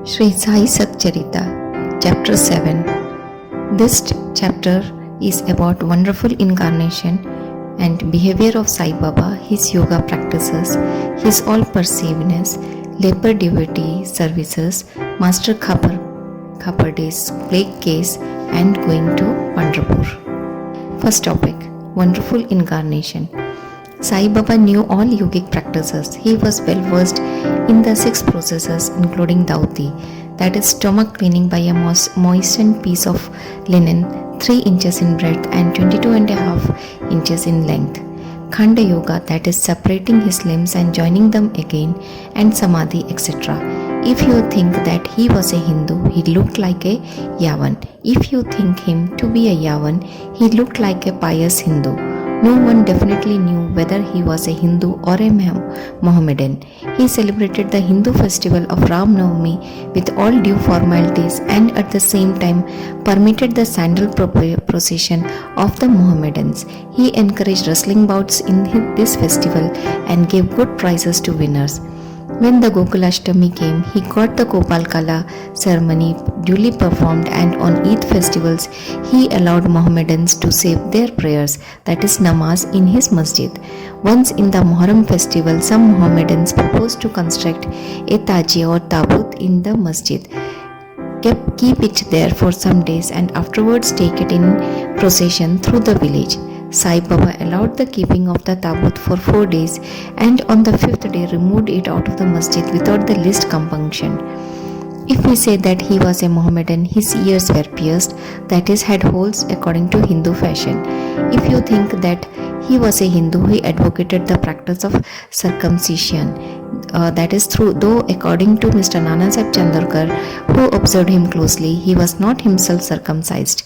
Shri Sai Sacharitra, Chapter 7. This chapter is about wonderful incarnation and behavior of Saibaba, his yoga practices, his all-pervasiveness, leper devotee services, master Khapar days, plague case, and going to Pandharpur. First topic, wonderful incarnation. Saibaba knew all yogic practices. He was well versed in the 6 processes, including Dauti, that is stomach cleaning by a moistened piece of linen 3 inches in breadth and 22.5 inches in length. Khanda Yoga, that is separating his limbs and joining them again, and Samadhi, etc. If you think that he was a Hindu, he looked like a Yavan. If you think him to be a Yavan, he looked like a pious Hindu. No one definitely knew whether he was a Hindu or a Mohammedan. He celebrated the Hindu festival of Ram Navami with all due formalities and at the same time permitted the sandal procession of the Mohammedans. He encouraged wrestling bouts in this festival and gave good prizes to winners. When the Gokulashtami came, he got the Gopal Kala ceremony duly performed, and on Eid festivals, he allowed Mohammedans to say their prayers, that is namaz, in his masjid. Once in the Muharram festival, some Mohammedans proposed to construct a tajia or tabut in the masjid, keep it there for some days, and afterwards take it in procession through the village. Saibaba allowed the keeping of the tabut for 4 days, and on the 5th day removed it out of the masjid without the least compunction. If we say that he was a Mohammedan, his ears were pierced, that is, had holes according to Hindu fashion. If you think that he was a Hindu, he advocated the practice of circumcision. That is true, though according to Mr. Nanasaheb Chandorkar, who observed him closely, he was not himself circumcised.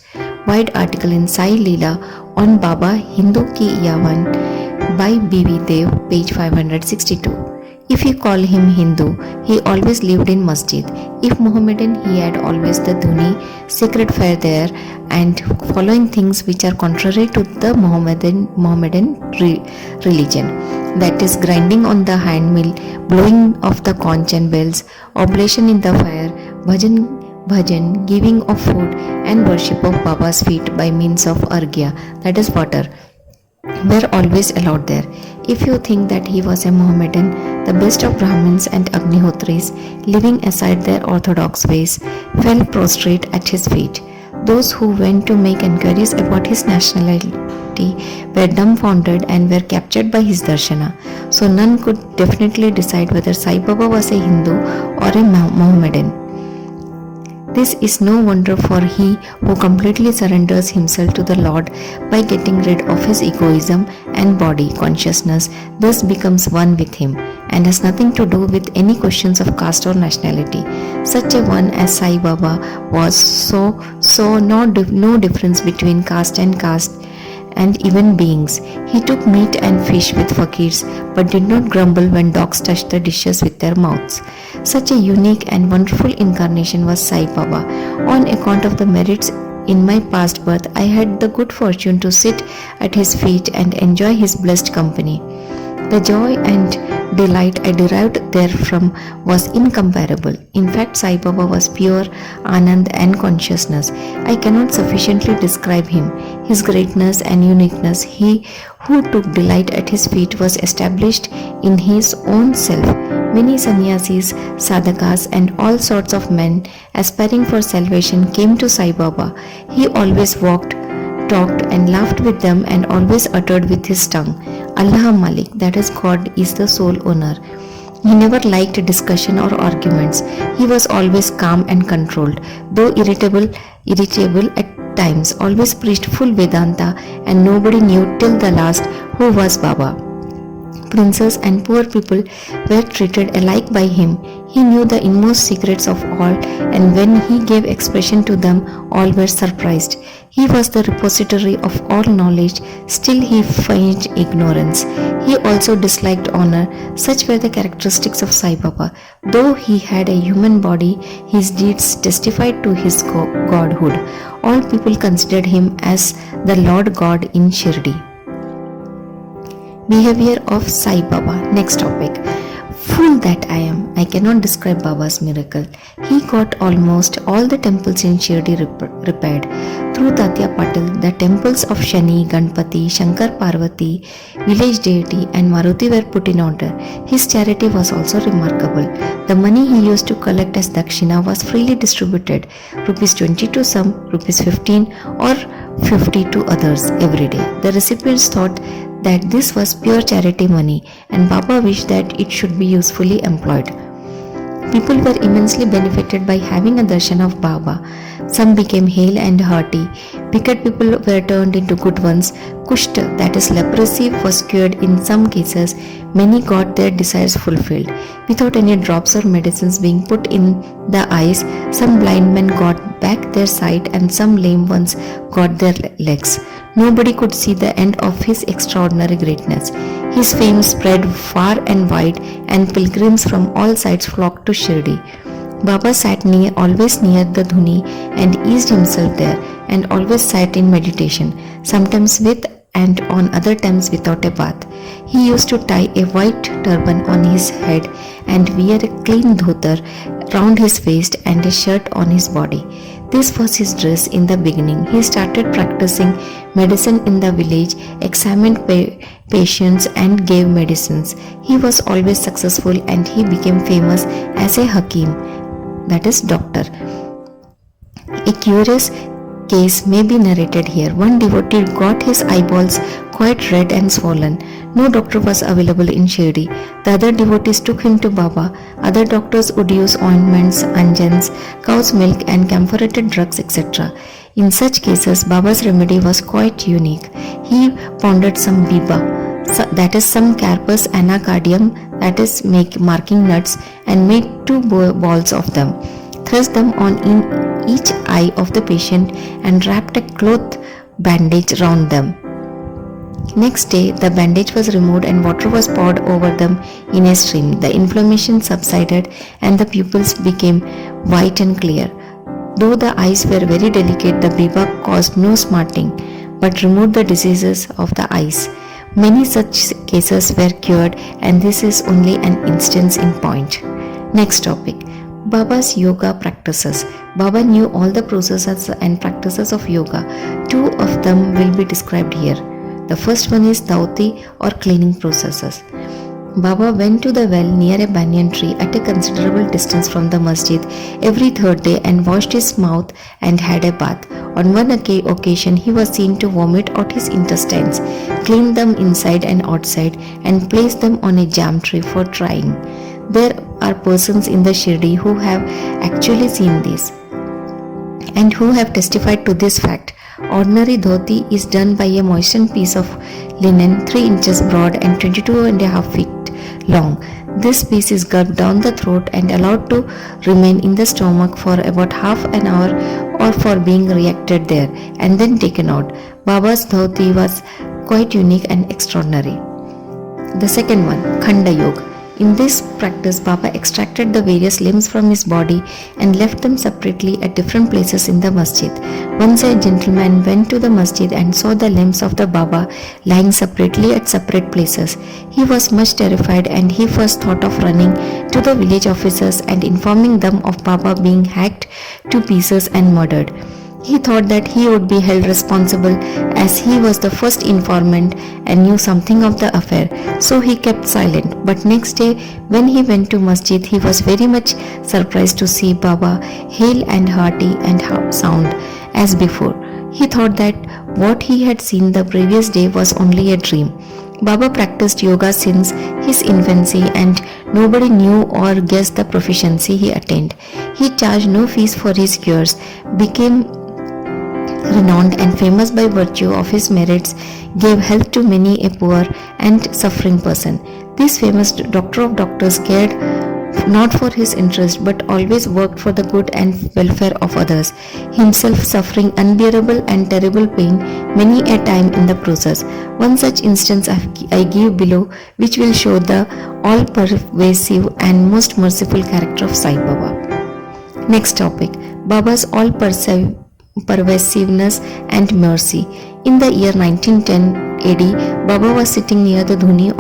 Wide article in Sai Leela on Baba Hindu Ki Yavan by B.V. Dev, page 562. If you call him Hindu, he always lived in masjid. If Mohammedan, he had always the dhuni, sacred fire there, and following things which are contrary to the Mohammedan religion. That is, grinding on the hand mill, blowing of the conch and bells, oblation in the fire, bhajan, giving of food, and worship of Baba's feet by means of arghya, that is water, were always allowed there. If you think that he was a Mohammedan, the best of Brahmins and Agnihotris, leaving aside their orthodox ways, fell prostrate at his feet. Those who went to make enquiries about his nationality were dumbfounded and were captured by his darshana. So none could definitely decide whether Saibaba was a Hindu or a Mohammedan. This is no wonder, for he who completely surrenders himself to the Lord by getting rid of his egoism and body consciousness thus becomes one with him and has nothing to do with any questions of caste or nationality. Such a one as Sai Baba was so no difference between caste and even beings. He took meat and fish with fakirs, but did not grumble when dogs touched the dishes with their mouths. Such a unique and wonderful incarnation was Sai Baba. On account of the merits in my past birth, I had the good fortune to sit at his feet and enjoy his blessed company. The joy and delight I derived therefrom was incomparable. In fact, Sai Baba was pure Anand and consciousness. I cannot sufficiently describe him. His greatness and uniqueness, he who took delight at his feet was established in his own self. Many sannyasis, sadhakas, and all sorts of men aspiring for salvation came to Sai Baba. He always walked, talked, and laughed with them, and always uttered with his tongue, Allah Malik, that is, God is the sole owner. He never liked discussion or arguments. He was always calm and controlled, though irritable at times, always preached full Vedanta, and nobody knew till the last who was Baba. Princes and poor people were treated alike by him. He knew the inmost secrets of all, and when he gave expression to them, all were surprised. He was the repository of all knowledge, still he feigned ignorance. He also disliked honor. Such were the characteristics of Sai Baba. Though he had a human body, his deeds testified to his godhood. All people considered him as the Lord God in Shirdi. Behavior of Sai Baba. Next topic. Fool that I am, I cannot describe Baba's miracle. He got almost all the temples in Shirdi repaired. Through Tatya Patil, the temples of Shani, Ganpati, Shankar Parvati, village deity and Maruti were put in order. His charity was also remarkable. The money he used to collect as Dakshina was freely distributed, rupees 20 to some, rupees 15 or 50 to others every day. The recipients thought that this was pure charity money and Baba wished that it should be usefully employed. People were immensely benefited by having a darshan of Baba. Some became hale and hearty. Wicked people were turned into good ones. Kushta, that is leprosy, was cured in some cases. Many got their desires fulfilled. Without any drops or medicines being put in the eyes, some blind men got back their sight and some lame ones got their legs. Nobody could see the end of his extraordinary greatness. His fame spread far and wide, and pilgrims from all sides flocked to Shirdi. Baba sat always near the dhuni and eased himself there, and always sat in meditation, sometimes with and on other times without a bath. He used to tie a white turban on his head and wear a clean dhotar round his waist and a shirt on his body. This was his dress in the beginning. He started practicing medicine in the village, examined patients and gave medicines. He was always successful and he became famous as a Hakim, that is doctor. A curious case may be narrated here. One devotee got his eyeballs quite red and swollen. No doctor was available in Shirdi. The other devotees took him to Baba. Other doctors would use ointments, anjans, cow's milk and camphorated drugs, etc. In such cases, Baba's remedy was quite unique. He pounded some biba, that is some carpus anacardium, that is marking nuts, and made 2 balls of them. Thrust them on in each eye of the patient and wrapped a cloth bandage round them. Next day, the bandage was removed and water was poured over them in a stream. The inflammation subsided and the pupils became white and clear. Though the eyes were very delicate, the biba caused no smarting, but removed the diseases of the eyes. Many such cases were cured, and this is only an instance in point. Next topic. Baba's yoga practices. Baba knew all the processes and practices of yoga. 2 of them will be described here. The first one is Dauti or cleaning processes. Baba went to the well near a banyan tree at a considerable distance from the masjid every 3rd day and washed his mouth and had a bath. On one occasion, he was seen to vomit out his intestines, clean them inside and outside, and place them on a jam tree for drying. There are persons in the Shirdi who have actually seen this and who have testified to this fact. Ordinary dhoti is done by a moistened piece of linen 3 inches broad and 22.5 feet long. This piece is gulped down the throat and allowed to remain in the stomach for about half an hour or for being reacted there and then taken out. Baba's dhoti was quite unique and extraordinary. The second one, Khanda Yoga. In this practice, Baba extracted the various limbs from his body and left them separately at different places in the masjid. Once a gentleman went to the masjid and saw the limbs of the Baba lying separately at separate places. He was much terrified and he first thought of running to the village officers and informing them of Baba being hacked to pieces and murdered. He thought that he would be held responsible as he was the first informant and knew something of the affair, so he kept silent. But next day, when he went to masjid, he was very much surprised to see Baba hale and hearty and sound as before. He thought that what he had seen the previous day was only a dream. Baba practiced yoga since his infancy and nobody knew or guessed the proficiency he attained. He charged no fees for his cures, became renowned and famous by virtue of his merits, gave health to many a poor and suffering person. This famous doctor of doctors cared not for his interest but always worked for the good and welfare of others, himself suffering unbearable and terrible pain many a time in the process. One such instance I give below, which will show the all-pervasive and most merciful character of Saibaba. Next topic, Baba's pervasiveness and mercy. In the year 1910 AD, Baba was sitting near the dhuni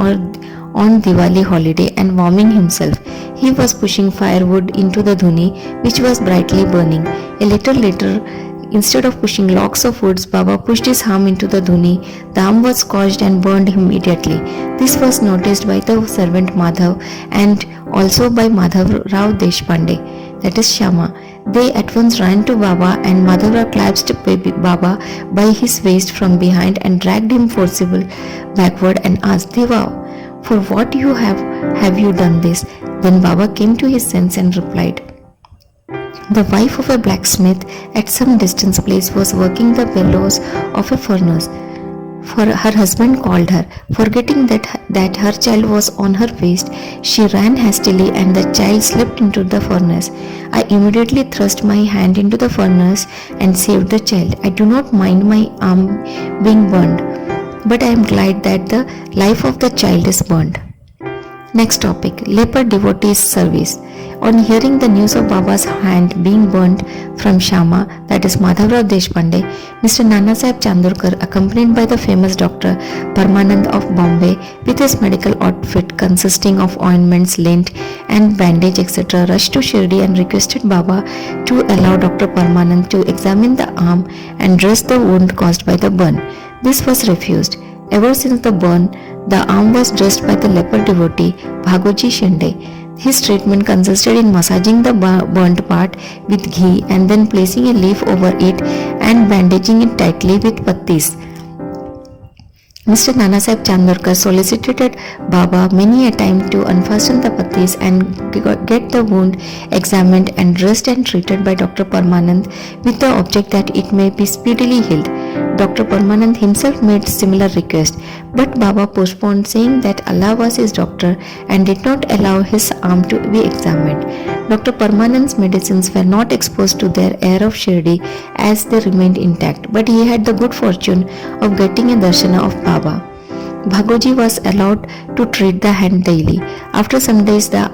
on Diwali holiday and warming himself. He was pushing firewood into the dhuni, which was brightly burning. A little later, instead of pushing logs of woods, Baba pushed his arm into the dhuni. The arm was scorched and burned immediately. This was noticed by the servant Madhav and also by Madhav Rao Deshpande, that is Shama. They at once ran to Baba, and Madhav Rao clasped Baba by his waist from behind and dragged him forcibly backward and asked, "Deva, for what have you done this?" Then Baba came to his sense and replied, "The wife of a blacksmith at some distant place was working the bellows of a furnace. For her husband called her. Forgetting that her child was on her waist, she ran hastily and the child slipped into the furnace. I immediately thrust my hand into the furnace and saved the child. I do not mind my arm being burned, but I am glad that the life of the child is burned." Next topic, leper devotees service. On hearing the news of Baba's hand being burnt from Shama, that is Madhav Rao Deshpande, Mr. Nanasaheb Chandorkar, accompanied by the famous Dr. Parmanand of Bombay with his medical outfit consisting of ointments, lint and bandage etc., rushed to Shirdi and requested Baba to allow Dr. Parmanand to examine the arm and dress the wound caused by the burn. This was refused. Ever since the burn, the arm was dressed by the leper devotee Bhagoji Shinde. His treatment consisted in massaging the burnt part with ghee and then placing a leaf over it and bandaging it tightly with pattis. Mr. Nanasaheb Chandorkar solicited Baba many a time to unfasten the pattis and get the wound examined and dressed and treated by Dr. Parmanand with the object that it may be speedily healed. Dr. Parmanand himself made similar request, but Baba postponed, saying that Allah was his doctor and did not allow his arm to be examined. Dr. Parmanand's medicines were not exposed to their air of Shirdi as they remained intact, but he had the good fortune of getting a darshana of Baba. Bhagoji was allowed to treat the hand daily. After some days, the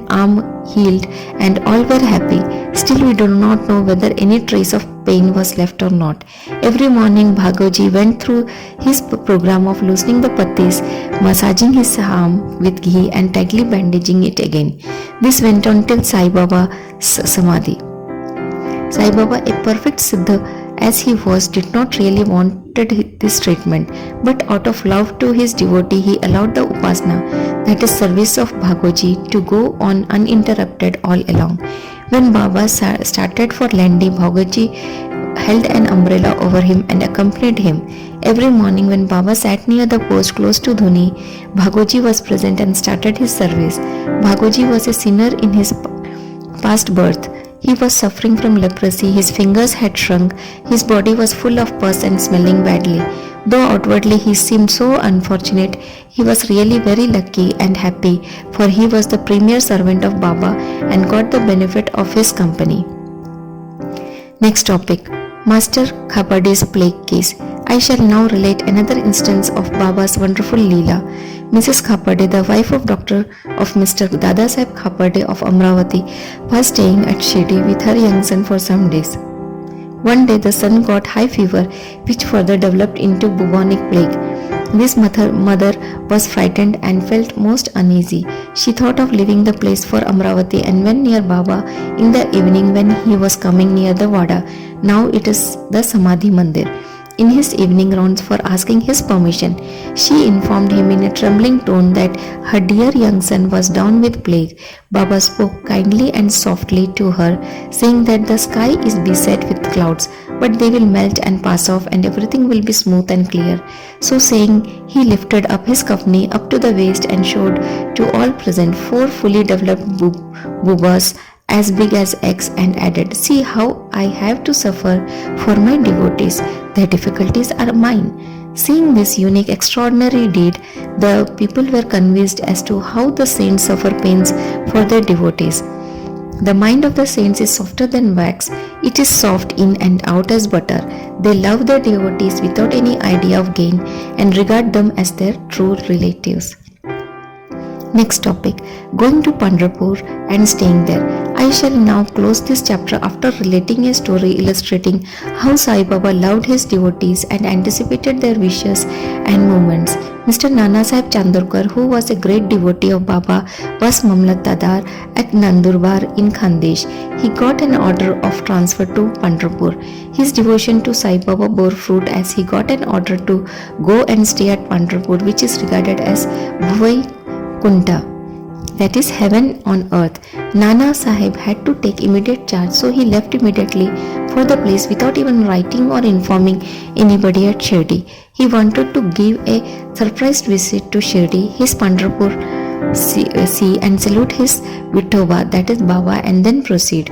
arm healed and all were happy. Still, we do not know whether any trace of pain was left or not. Every morning, Bhagoji went through his program of loosening the pattis, massaging his arm with ghee and tightly bandaging it again. This went on till Saibaba's Samadhi. Saibaba, a perfect Siddha as he was, did not really wanted this treatment, but out of love to his devotee, he allowed the upasana, that is service of Bhagoji, to go on uninterrupted all along. When Baba started for Landi, Bhagoji held an umbrella over him and accompanied him. Every morning when Baba sat near the post close to Dhuni, Bhagoji was present and started his service. Bhagoji was a sinner in his past birth. He was suffering from leprosy, his fingers had shrunk, his body was full of pus and smelling badly. Though outwardly he seemed so unfortunate, he was really very lucky and happy, for he was the premier servant of Baba and got the benefit of his company. Next topic, Master Khapade's plague case. I shall now relate another instance of Baba's wonderful Leela. Mrs. Khapade, the wife of Mr. Dadasaheb Khapade of Amravati, was staying at Shirdi with her young son for some days. One day the son got high fever, which further developed into bubonic plague. This mother was frightened and felt most uneasy. She thought of leaving the place for Amravati and went near Baba in the evening when he was coming near the Wada. Now it is the Samadhi Mandir. In his evening rounds for asking his permission, she informed him in a trembling tone that her dear young son was down with plague. Baba spoke kindly and softly to her, saying that the sky is beset with clouds, but they will melt and pass off and everything will be smooth and clear. So saying, he lifted up his kafni up to the waist and showed to all present 4 fully developed boobas as big as eggs and added, "See how I have to suffer for my devotees. Their difficulties are mine." Seeing this unique, extraordinary deed, the people were convinced as to how the saints suffer pains for their devotees. The mind of the saints is softer than wax. It is soft in and out as butter. They love their devotees without any idea of gain and regard them as their true relatives. Next topic, going to Pandharpur and staying there. I shall now close this chapter after relating a story illustrating how Sai Baba loved his devotees and anticipated their wishes and movements. Mr. Nana Sahib Chandorkar, who was a great devotee of Baba, was Mamlatadar at Nandurbar in Khandesh. He got an order of transfer to Pandharpur. His devotion to Sai Baba bore fruit as he got an order to go and stay at Pandharpur, which is regarded as Bhuvai Kunta, that is heaven on earth. Nana Sahib had to take immediate charge, so he left immediately for the place without even writing or informing anybody at Shirdi. He wanted to give a surprise visit to Shirdi, his Pandharpur, see and salute his Vithoba, that is Baba, and then proceed.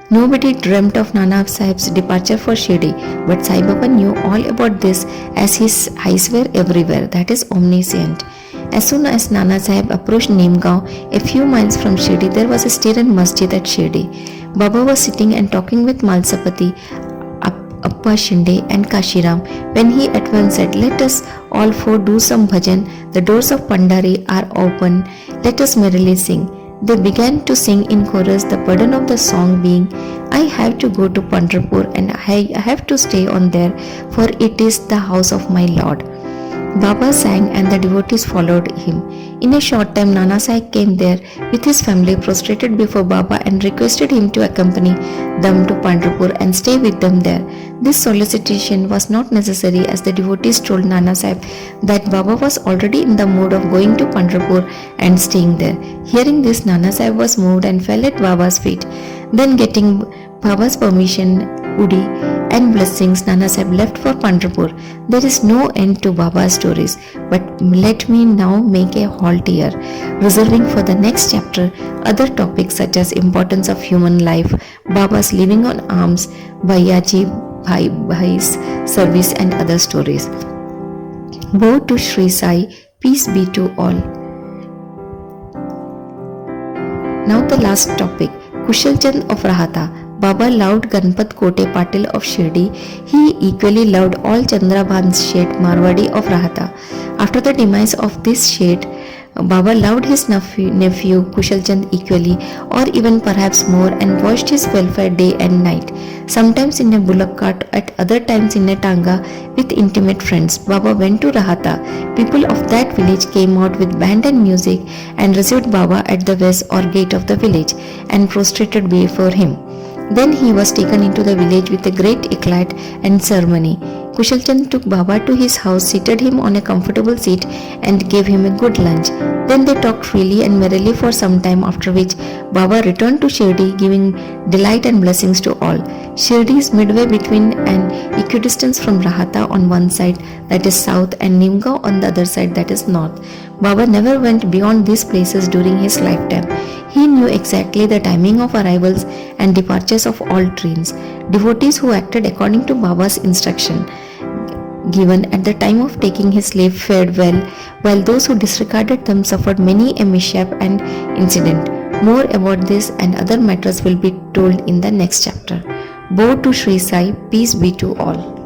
Nobody dreamt of Nana Sahib's departure for Shirdi, but Sai Baba knew all about this as his eyes were everywhere, that is omniscient. As soon as Nana Sahib approached Nimgaon, a few miles from Shirdi, there was a Steren masjid at Shirdi. Baba was sitting and talking with Malsapati, Appa Shinde and Kashiram when he at once said, "Let us all four do some bhajan. The doors of Pandari are open. Let us merrily sing." They began to sing in chorus, the burden of the song being, "I have to go to Pandharpur and I have to stay on there, for it is the house of my Lord." Baba sang and the devotees followed him. In a short time, Nana Sahib came there with his family, prostrated before Baba and requested him to accompany them to Pandharpur and stay with them there. This solicitation was not necessary, as the devotees told Nana Sahib that Baba was already in the mood of going to Pandharpur and staying there. Hearing this, Nana Sahib was moved and fell at Baba's feet. Then, getting Baba's permission, Udi and blessings, Nana Sahib left for Pandharpur. There is no end to Baba's stories, but let me now make a halt here, reserving for the next chapter other topics such as importance of human life, Baba's living on alms, Bhayaji Bhai's service and other stories. Woe to Shri Sai, peace be to all. Now the last topic, Kushal Chand of Rahata. Baba loved Ganpat Kote Patil of Shirdi. He equally loved all Chandrabhan's Shet Marwadi of Rahata. After the demise of this Shet, Baba loved his nephew Kushal Chand equally, or even perhaps more, and watched his welfare day and night, sometimes in a bullock cart, at other times in a tanga with intimate friends. Baba went to Rahata. People of that village came out with band and music and received Baba at the west or gate of the village and prostrated before him. Then he was taken into the village with a great eclat and ceremony. Kushal Chand took Baba to his house, seated him on a comfortable seat and gave him a good lunch. Then they talked freely and merrily for some time, after which Baba returned to Shirdi, giving delight and blessings to all. Shirdi is midway between an equidistance from Rahata on one side, that is south, and Nimgaon on the other side, that is north. Baba never went beyond these places during his lifetime. He knew exactly the timing of arrivals and departures of all trains. Devotees who acted according to Baba's instruction given at the time of taking his leave fared well, while those who disregarded them suffered many a mishap and incident. More about this and other matters will be told in the next chapter. Woe to Shri Sai, peace be to all.